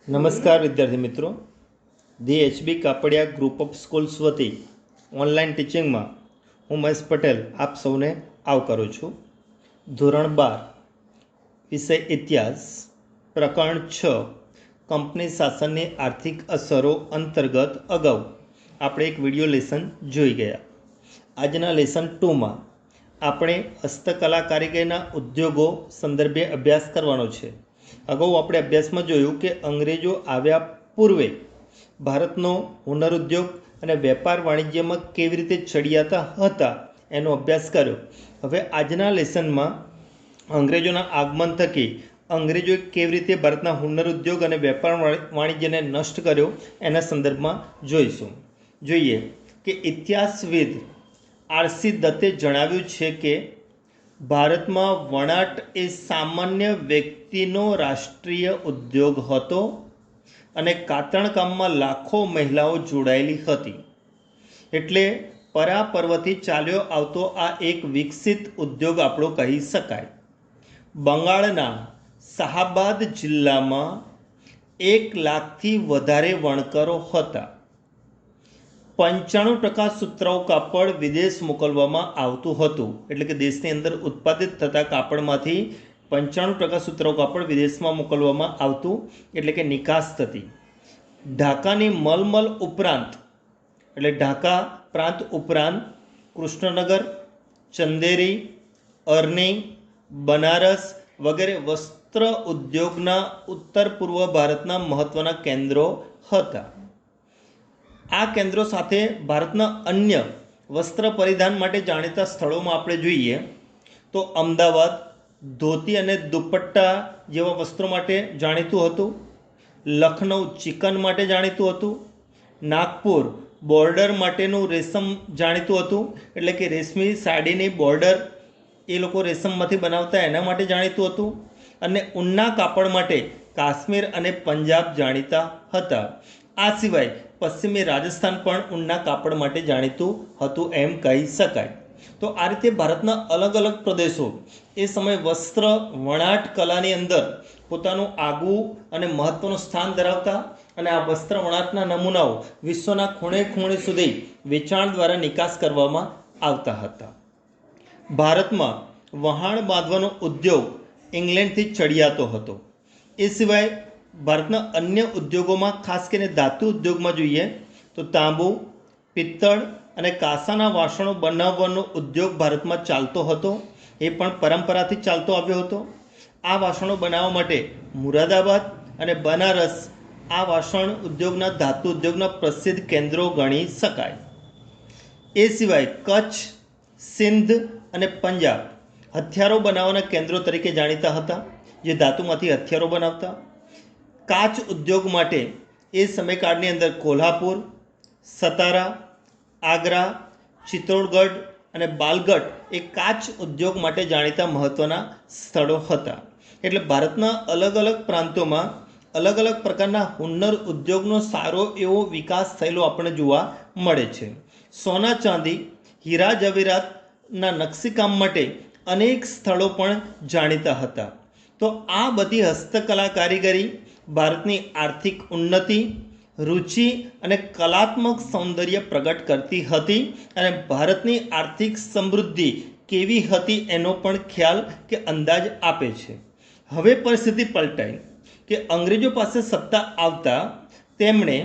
નમસ્કાર વિદ્યાર્થી મિત્રો, the HB Kapadia group of schools વતી ઓનલાઈન ટીચિંગમાં હું મહેશ પટેલ આપ સૌને આવકારું છું. ધોરણ 12 વિષય ઇતિહાસ, પ્રકરણ 6 કંપની શાસનની આર્થિક અસરો અંતર્ગત અગાઉ આપણે એક વિડીયો લેસન જોઈ ગયા. આજના લેસન 2માં આપણે હસ્તકલા કારીગરીના ઉદ્યોગો સંદર્ભે અભ્યાસ કરવાનો છે. અગાઉ આપણે અભ્યાસમાં જોયું કે અંગ્રેજો આવ્યા પૂર્વે ભારતનો હુનર ઉદ્યોગ અને વેપાર વાણિજ્યમાં કેવી રીતે ચડિયાતા હતા એનો અભ્યાસ કર્યો. હવે આજના લેસનમાં અંગ્રેજોના આગમન થકી અંગ્રેજોએ કેવી રીતે ભારતના હુનર ઉદ્યોગ અને વેપાર વાણિજ્યને નષ્ટ કર્યો એના સંદર્ભમાં જોઈશું. જોઈએ કે ઇતિહાસવિદ આરસી દત્તે જણાવ્યું છે કે ભારતમાં વણાટ એ સામાન્ય વ્યક્તિનો રાષ્ટ્રીય ઉદ્યોગ હતો અને કાતરણકામમાં લાખો મહિલાઓ જોડાયેલી હતી. એટલે પરાપર્વથી ચાલ્યો આવતો આ એક વિકસિત ઉદ્યોગ આપણો કહી શકાય. બંગાળના શાહાબાદ જિલ્લામાં 1 લાખથી વધારે વણકરો હતા. 95% સુતરાઉ કાપડ વિદેશ મોકલવામાં આવતું હતું. એટલે કે દેશની અંદર ઉત્પાદિત થતા કાપડમાંથી 95% સુતરાઉ કાપડ વિદેશમાં મોકલવામાં આવતું, એટલે કે નિકાસ થતી. ઢાકાની મલમલ ઉપરાંત, એટલે ઢાકા પ્રાંત ઉપરાંત કૃષ્ણનગર, ચંદેરી, અરની, બનારસ વગેરે વસ્ત્ર ઉદ્યોગના ઉત્તર પૂર્વ ભારતના મહત્ત્વના કેન્દ્રો હતા. આ કેન્દ્રો સાથે ભારતના અન્ય વસ્ત્ર પરિધાન માટે જાણીતા સ્થળોમાં આપણે જોઈએ તો અમદાવાદ ધોતી અને દુપટ્ટા જેવા વસ્ત્રો માટે જાણીતું હતું, લખનઉ ચિકન માટે જાણીતું હતું, નાગપુર બોર્ડર માટેનું રેશમ જાણીતું હતું, એટલે કે રેશમી સાડીની બોર્ડર એ લોકો રેશમમાંથી બનાવતા એના માટે જાણીતું હતું, અને ઊનના કાપડ માટે કાશ્મીર અને પંજાબ જાણીતા હતા. આ સિવાય પશ્ચિમી રાજસ્થાન પણ ઊનના કાપડ માટે જાણીતું હતું એમ કહી શકાય. તો આ રીતે ભારતના અલગ અલગ પ્રદેશો એ સમયે વસ્ત્ર વણાટ કલાની અંદર પોતાનું આગવું અને મહત્ત્વનું સ્થાન ધરાવતા, અને આ વસ્ત્ર વણાટના નમૂનાઓ વિશ્વના ખૂણે ખૂણે સુધી વેચાણ દ્વારા નિકાસ કરવામાં આવતા હતા. ભારતમાં વહાણ બાંધવાનો ઉદ્યોગ ઇંગ્લેન્ડથી ચડિયાતો હતો. એ સિવાય ભારતના અન્ય ઉદ્યોગોમાં ખાસ કરીને ધાતુ ઉદ્યોગમાં જોઈએ તો તાંબુ, પિત્તળ અને કાંસાના વાસણો બનાવવાનો ઉદ્યોગ ભારતમાં ચાલતો હતો. એ પણ પરંપરાથી ચાલતો આવ્યો હતો. આ વાસણો બનાવવા માટે મુરાદાબાદ અને બનારસ આ વાસણ ઉદ્યોગના ધાતુ ઉદ્યોગના પ્રસિદ્ધ કેન્દ્રો ગણી શકાય. એ સિવાય કચ્છ, સિંધ અને પંજાબ હથિયારો બનાવવાના કેન્દ્રો તરીકે જાણીતા હતા, જે ધાતુમાંથી હથિયારો બનાવતા. કાચ ઉદ્યોગ માટે એ સમયકાળની અંદર કોલ્હાપુર, સતારા, આગ્રા, ચિત્તોડગઢ અને બાલગઢ એ કાચ ઉદ્યોગ માટે જાણીતા મહત્ત્વના સ્થળો હતા. એટલે ભારતના અલગ અલગ પ્રાંતોમાં અલગ અલગ પ્રકારના હુન્નર ઉદ્યોગનો સારો એવો વિકાસ થયેલો આપણને જોવા મળે છે. સોના ચાંદી, હીરા જવેરાતના નકશીકામ માટે અનેક સ્થળો પણ જાણીતા હતા. તો આ બધી હસ્તકલા કારીગરી ભારતની આર્થિક ઉન્નતિ, રુચિ અને કલાત્મક સૌંદર્ય પ્રગટ કરતી હતી, અને ભારતની આર્થિક સમૃદ્ધિ કેવી હતી એનો પણ ખ્યાલ કે અંદાજ આપે છે. હવે પરિસ્થિતિ પલટાઈ કે અંગ્રેજો પાસે સત્તા આવતા તેમણે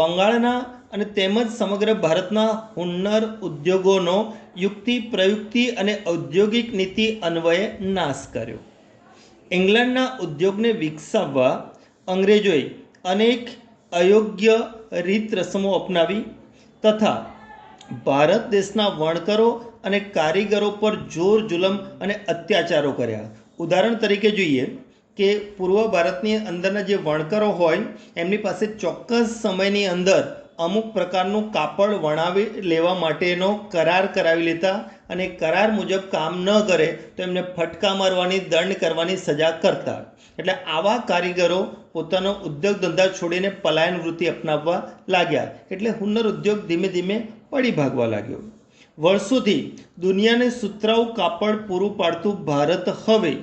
બંગાળના અને તેમજ સમગ્ર ભારતના હુન્નર ઉદ્યોગોનો યુક્તિ પ્રયુક્તિ અને ઔદ્યોગિક નીતિ અન્વયે નાશ કર્યો. ઇંગ્લેન્ડના ઉદ્યોગને વિકસાવવા અંગ્રેજોએ અનેક અયોગ્ય રીત રસમો અપનાવી તથા ભારત દેશના વણકરો અને કારીગરો પર જોર જુલમ અને અત્યાચારો કર્યા. ઉદાહરણ તરીકે જોઈએ કે પૂર્વ ભારતની અંદરના જે વણકરો હોય એમની પાસે ચોક્કસ સમયની અંદર અમુક પ્રકારનું કાપડ વણાવી લેવા માટેનો કરાર કરાવી લેતા, અને કરાર મુજબ કામ ન કરે તો એમને ફટકા મારવાની, દંડ કરવાની સજા કરતા. એટલે આવા કારીગરો પોતાનો ઉદ્યોગ ધંધા છોડીને પલાયન વૃત્તિ અપનાવવા લાગ્યા. એટલે હુન્નર ઉદ્યોગ ધીમે ધીમે પડી ભાગવા લાગ્યો. વર્ષોથી દુનિયાને સુતરાઉ કાપડ પૂરું પાડતું ભારત હવે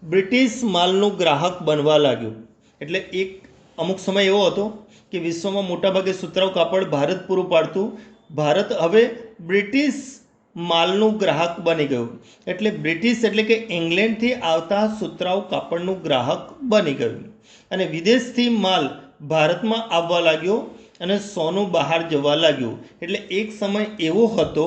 બ્રિટિશ માલનું ગ્રાહક બનવા લાગ્યું. એટલે એક અમુક સમય એવો હતો કે વિશ્વમાં મોટાભાગે સુતરાઉ કાપડ ભારત પૂરું પાડતું. ભારત હવે બ્રિટિશ માલનું ગ્રાહક બની ગયું. એટલે બ્રિટિશ એટલે કે ઇંગ્લેન્ડથી આવતા સુતરાઉ કાપડનું ગ્રાહક બની ગયું અને વિદેશથી માલ ભારતમાં આવવા લાગ્યો અને સોનું બહાર જવા લાગ્યું. એટલે એક સમય એવો હતો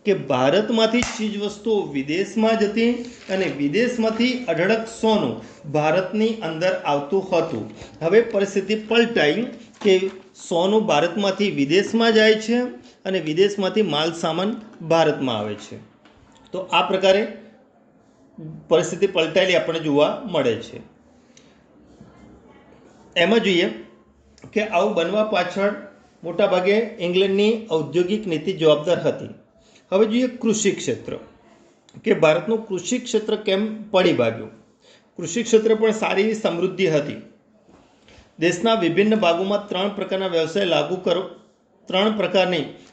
કે ભારતમાંથી ચીજ વસ્તુઓ વિદેશમાં જતી અને વિદેશમાંથી અઢળક સોનું ભારતની અંદર આવતું હતું. હવે પરિસ્થિતિ પલટાઈ કે સોનું ભારતમાંથી વિદેશમાં જાય છે અને વિદેશમાંથી માલ સામાન ભારતમાં આવે છે. તો આ પ્રકારે પરિસ્થિતિ પલટાયેલી આપણને જોવા મળે છે. એમાં જોઈએ કે આવું બનવા પાછળ મોટાભાગે ઇંગ્લેન્ડની ઔદ્યોગિક નીતિ જવાબદાર હતી. હવે જોઈએ કૃષિ ક્ષેત્ર, કે ભારતનું કૃષિ ક્ષેત્ર કેમ પડી ભાગ્યું. કૃષિ ક્ષેત્ર પણ સારી એવી સમૃદ્ધિ હતી. દેશના વિભિન્ન ભાગોમાં ત્રણ પ્રકારની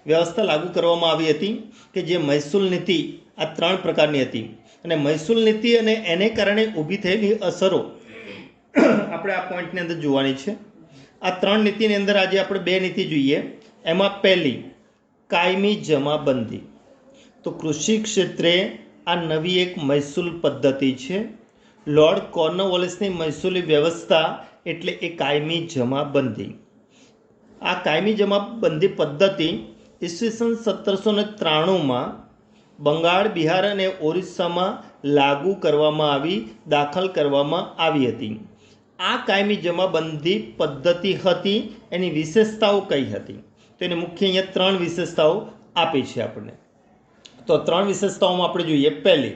વ્યવસ્થા લાગુ કરવામાં આવી હતી કે જે મહેસૂલ નીતિ આ 3 પ્રકારની હતી. અને મહેસૂલ નીતિ અને એને કારણે ઊભી થયેલી અસરો આપણે આ પોઈન્ટની અંદર જોવાની છે. આ 3 નીતિની અંદર આજે આપણે 2 નીતિ જોઈએ. એમાં પહેલી કાયમી જમાબંધી. તો કૃષિ ક્ષેત્રે આ નવી એક મહેસૂલ પદ્ધતિ છે. લોર્ડ કોર્નવોલિસની મહેસૂલી વ્યવસ્થા એટલે એ કાયમી જમાબંધી. આ કાયમી જમાબંધી પદ્ધતિ ઈસવીસન 1793માં બંગાળ, બિહાર અને ઓરિસ્સામાં લાગુ કરવામાં આવી, દાખલ કરવામાં આવી હતી. આ કાયમી જમાબંધી પદ્ધતિ હતી. એની વિશેષતાઓ કઈ હતી? તો એને મુખ્ય અહીંયા 3 વિશેષતાઓ આપી છે આપણને. તો 3 વિશેષતાઓમાં આપણે જોઈએ. પહેલી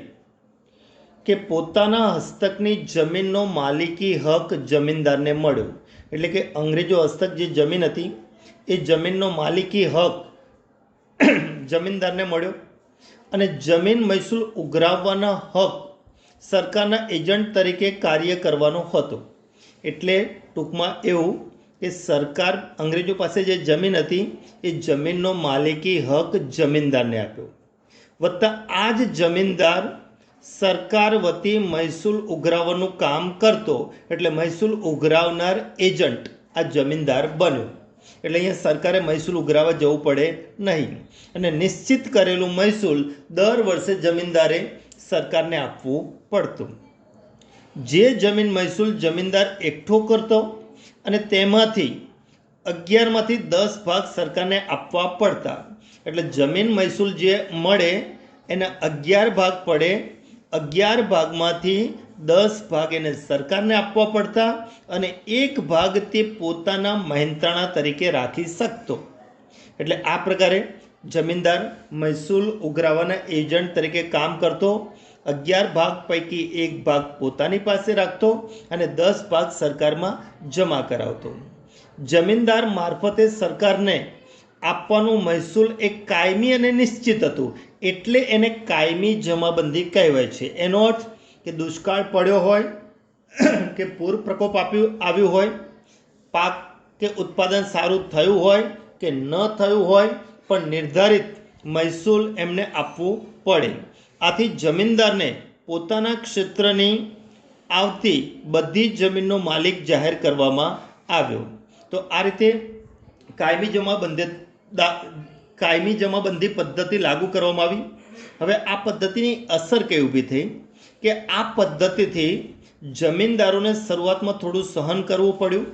કે પોતાના હસ્તકની જમીનનો માલિકી હક જમીનદારને મળ્યો. એટલે કે અંગ્રેજો હસ્તક જે જમીન હતી એ જમીનનો માલિકી હક જમીનદારને મળ્યો અને જમીન મહેસૂલ ઉઘરાવવાના હક સરકારના એજન્ટ તરીકે કાર્ય કરવાનો હતો. એટલે ટૂંકમાં એવું કે સરકાર અંગ્રેજો પાસે જે જમીન હતી એ જમીનનો માલિકી હક જમીનદારને આપ્યો. વત્તા આ જ જમીનદાર સરકાર વતી મહેસૂલ ઉઘરાવવાનું કામ કરતો. એટલે મહેસૂલ ઉઘરાવનાર એજન્ટ આ જમીનદાર બન્યો. એટલે અહીંયા સરકારે મહેસૂલ ઉઘરાવવા જવું પડે નહીં અને નિશ્ચિત કરેલું મહેસૂલ દર વર્ષે જમીનદારે સરકારને આપવું પડતું. જે જમીન મહેસૂલ જમીનદાર એકઠો કરતો અને તેમાંથી 11માંથી 10 ભાગ સરકારને આપવા પડતા. એટલે જમીન મહેસૂલ જે મળે એના 11 ભાગ પડે. 11 ભાગમાંથી 10 ભાગ એને સરકારને આપવા પડતા અને 1 ભાગ તે પોતાના મહેનતાણા તરીકે રાખી શકતો. એટલે આ પ્રકારે જમીનદાર મહેસૂલ ઉઘરાવવાના એજન્ટ તરીકે કામ કરતો. 11 ભાગ પૈકી 1 ભાગ પોતાની પાસે રાખતો અને 10 ભાગ સરકારમાં જમા કરાવતો. જમીનદાર મારફતે સરકારને આપવાનું મહેસૂલ એક કાયમી અને નિશ્ચિત હતું. એટલે એને કાયમી જમાબંધી કહેવાય છે. એનો અર્થ કે દુષ્કાળ પડ્યો હોય કે પૂર પ્રકોપ આવ્યું હોય, પાક કે ઉત્પાદન સારું થયું હોય કે ન થયું હોય, પણ નિર્ધારિત મહેસૂલ એમને આપવું પડે. આથી જમીનદારને પોતાના ક્ષેત્રની આવતી બધી જમીનનો માલિક જાહેર કરવામાં આવ્યો. તો આ રીતે કાયમી જમાબંધી પદ્ધતિ લાગુ કરવામાં આવી. હવે આ પદ્ધતિની અસર કઈ ઊભી થઈ કે આ પદ્ધતિથી જમીનદારોને શરૂઆતમાં થોડું સહન કરવું પડ્યું.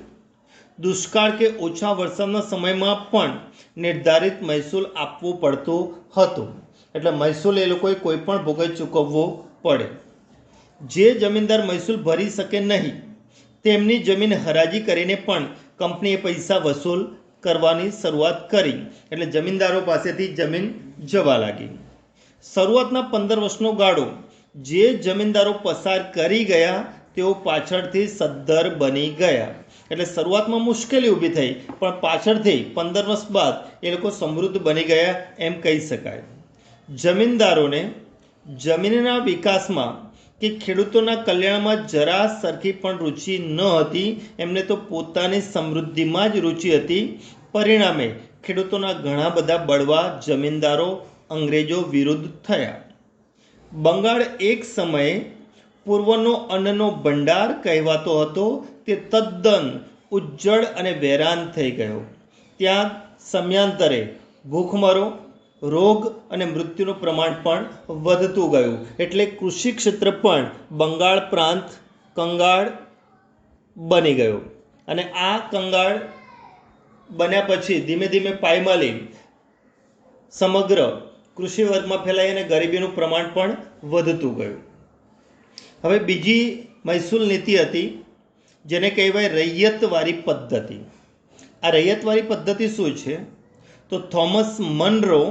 દુષ્કાળ કે ઓછા વરસાદના સમયમાં પણ નિર્ધારિત મહેસૂલ આપવું પડતું હતું. એટલે મહેસૂલ એ લોકોએ કોઈ પણ ભોગે ચૂકવવો પડે. જે જમીનદાર મહેસૂલ ભરી શકે નહીં તેમની જમીન હરાજી કરીને પણ કંપનીએ પૈસા વસૂલ કરવાની શરૂઆત કરી. એટલે જમીનદારો પાસેથી જમીન જવા લાગી. શરૂઆતના 15 વર્ષનો ગાળો જે જમીનદારો પસાર કરી ગયા તેઓ પાછળથી સદ્ધર બની ગયા. એટલે શરૂઆતમાં મુશ્કેલી ઊભી થઈ પણ પાછળથી 15 વર્ષ બાદ એ લોકો સમૃદ્ધ બની ગયા એમ કહી શકાય. જમીનદારોને જમીનના વિકાસમાં કે ખેડૂતોના કલ્યાણમાં જરા સરખી પણ રુચિ ન હતી. એમને તો પોતાની સમૃદ્ધિમાં જ રુચિ હતી. પરિણામે ખેડૂતોના ઘણા બધા બળવા જમીનદારો અંગ્રેજો વિરુદ્ધ થયા. બંગાળ એક સમયે પૂર્વનો અન્નનો ભંડાર કહેવાતો હતો. તે તદ્દન ઉજ્જડ અને વેરાન થઈ ગયો. ત્યાં સમયાંતરે ભૂખમરો, રોગ અને મૃત્યુનું પ્રમાણ પણ વધતું ગયું. એટલે કૃષિ ક્ષેત્ર પણ બંગાળ પ્રાંત કંગાળ બની ગયો. અને આ કંગાળ બન્યા પછી ધીમે ધીમે પાયમાલી સમગ્ર કૃષિ વર્ગમાં ફેલાઈ અને ગરીબીનું પ્રમાણ પણ વધતું ગયું. હવે બીજી મહેસૂલ નીતિ હતી જેને કહેવાય રૈયતવારી પદ્ધતિ. આ રૈયતવારી પદ્ધતિ શું છે? તો થોમસ મનરો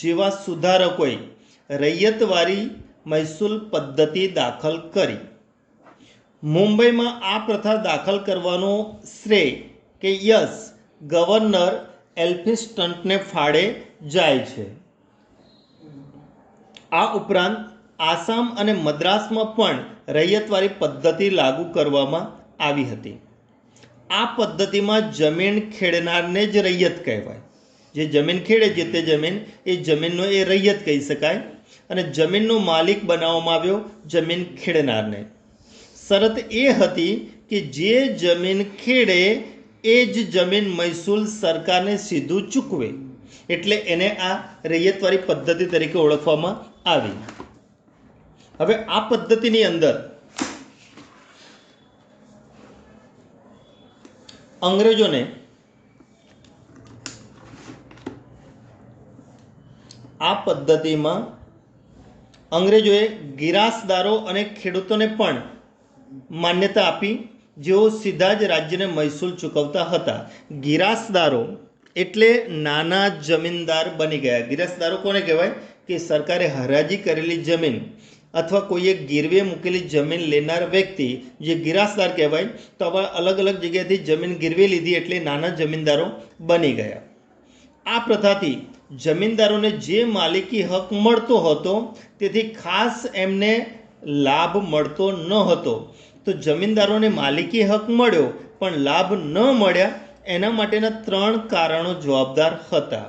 જેવા સુધારકોએ રૈયતવારી મહેસૂલ પદ્ધતિ દાખલ કરી. મુંબઈમાં આ પ્રથા દાખલ કરવાનો શ્રેય કે યશ ગવર્નર એલ્ફિન્સ્ટનને ફાળે જાય છે. આ ઉપરાંત આસામ અને મદ્રાસમાં પણ રૈયતવારી પદ્ધતિ લાગુ કરવામાં આવી હતી. આ પદ્ધતિમાં જમીન ખેડનારને જ રૈયત કહેવાય. જે જમીન ખેડે છે તે જમીન એ જમીનનો એ રૈયત કહી શકાય. અને જમીનનો માલિક બનાવવામાં આવ્યો જમીન ખેડનારને. શરત એ હતી કે જે જમીન ખેડે એ જ જમીન મહેસૂલ સરકારને સીધું ચૂકવે. એટલે એને આ રૈયતવારી પદ્ધતિ તરીકે ઓળખવામાં આવી. હવે આ પદ્ધતિની અંદર અંગ્રેજોને આ પદ્ધતિમાં અંગ્રેજોએ ગિરાસદારો અને ખેડૂતોને પણ માન્યતા આપી, જેઓ સીધા જ રાજ્યને મહેસૂલ ચૂકવતા હતા. ગિરાસદારો એટલે નાના જમીનદાર બની ગયા. ગિરાસદારો કોને કહેવાય? કે સરકારે હરાજી કરેલી જમીન અથવા કોઈએ ગીરવે મૂકેલી જમીન લેનાર વ્યક્તિ જે ગિરાસદાર કહેવાય. તો આવા અલગ અલગ જગ્યાએથી જમીન ગીરવે લીધી એટલે નાના જમીનદારો બની ગયા. આ પ્રથાથી જમીનદારોને જે માલિકી હક મળતો હતો તેથી ખાસ એમને લાભ મળતો ન હતો. તો જમીનદારોને માલિકી હક મળ્યો પણ લાભ ન મળ્યા એના માટેના 3 કારણો જવાબદાર હતા.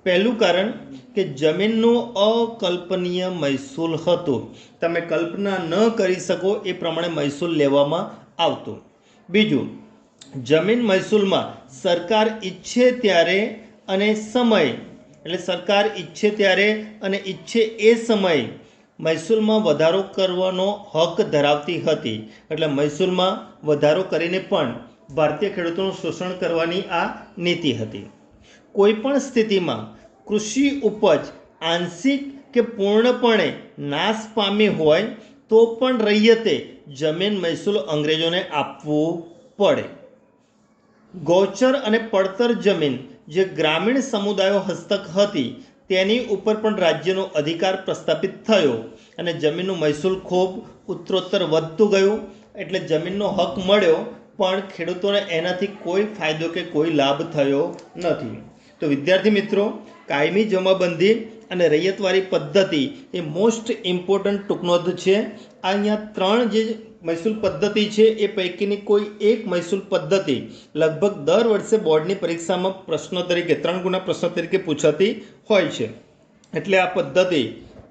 પહેલું કારણ કે જમીનનો અકલ્પનીય મહેસૂલ હતો. તમે કલ્પના ન કરી શકો એ પ્રમાણે મહેસૂલ લેવામાં આવતો. બીજું, જમીન મહેસૂલમાં સરકાર ઈચ્છે ત્યારે અને સમય એટલે સરકાર ઈચ્છે ત્યારે અને ઈચ્છે એ સમયે મહેસૂલમાં વધારો કરવાનો હક ધરાવતી હતી. એટલે મહેસૂલમાં વધારો કરીને પણ ભારતીય ખેડૂતોનું શોષણ કરવાની આ નીતિ હતી. કોઈપણ સ્થિતિમાં કૃષિ ઉપજ આંશિક કે પૂર્ણપણે નાશ પામી હોય તો પણ રૈયતે જમીન મહેસૂલ અંગ્રેજોને આપવું પડે. ગૌચર અને પડતર જમીન જે ગ્રામીણ સમુદાયો હસ્તક હતી તેની ઉપર પણ રાજ્યનો અધિકાર પ્રસ્થાપિત થયો અને જમીનનું મહેસૂલ ખૂબ ઉત્તરોત્તર વધતું ગયું. એટલે જમીનનો હક મળ્યો પણ ખેડૂતોને એનાથી કોઈ ફાયદો કે કોઈ લાભ થયો નથી. તો વિદ્યાર્થી મિત્રો, કાયમી જમાબંધી અને રૈયતવારી પદ્ધતિ એ મોસ્ટ ઇમ્પોર્ટન્ટ ટૂંકનોંધ છે. આ અહીંયા 3 જે મહેસૂલ પદ્ધતિ છે એ પૈકીની કોઈ એક મહેસૂલ પદ્ધતિ લગભગ દર વર્ષે બોર્ડની પરીક્ષામાં પ્રશ્ન તરીકે 3 ગુણા પ્રશ્ન તરીકે પૂછાતી હોય છે. એટલે આ પદ્ધતિ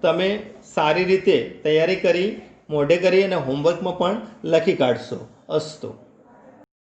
તમે સારી રીતે તૈયારી કરી મોઢે કરી અને હોમવર્કમાં પણ લખી કાઢશો. અસ્તુ.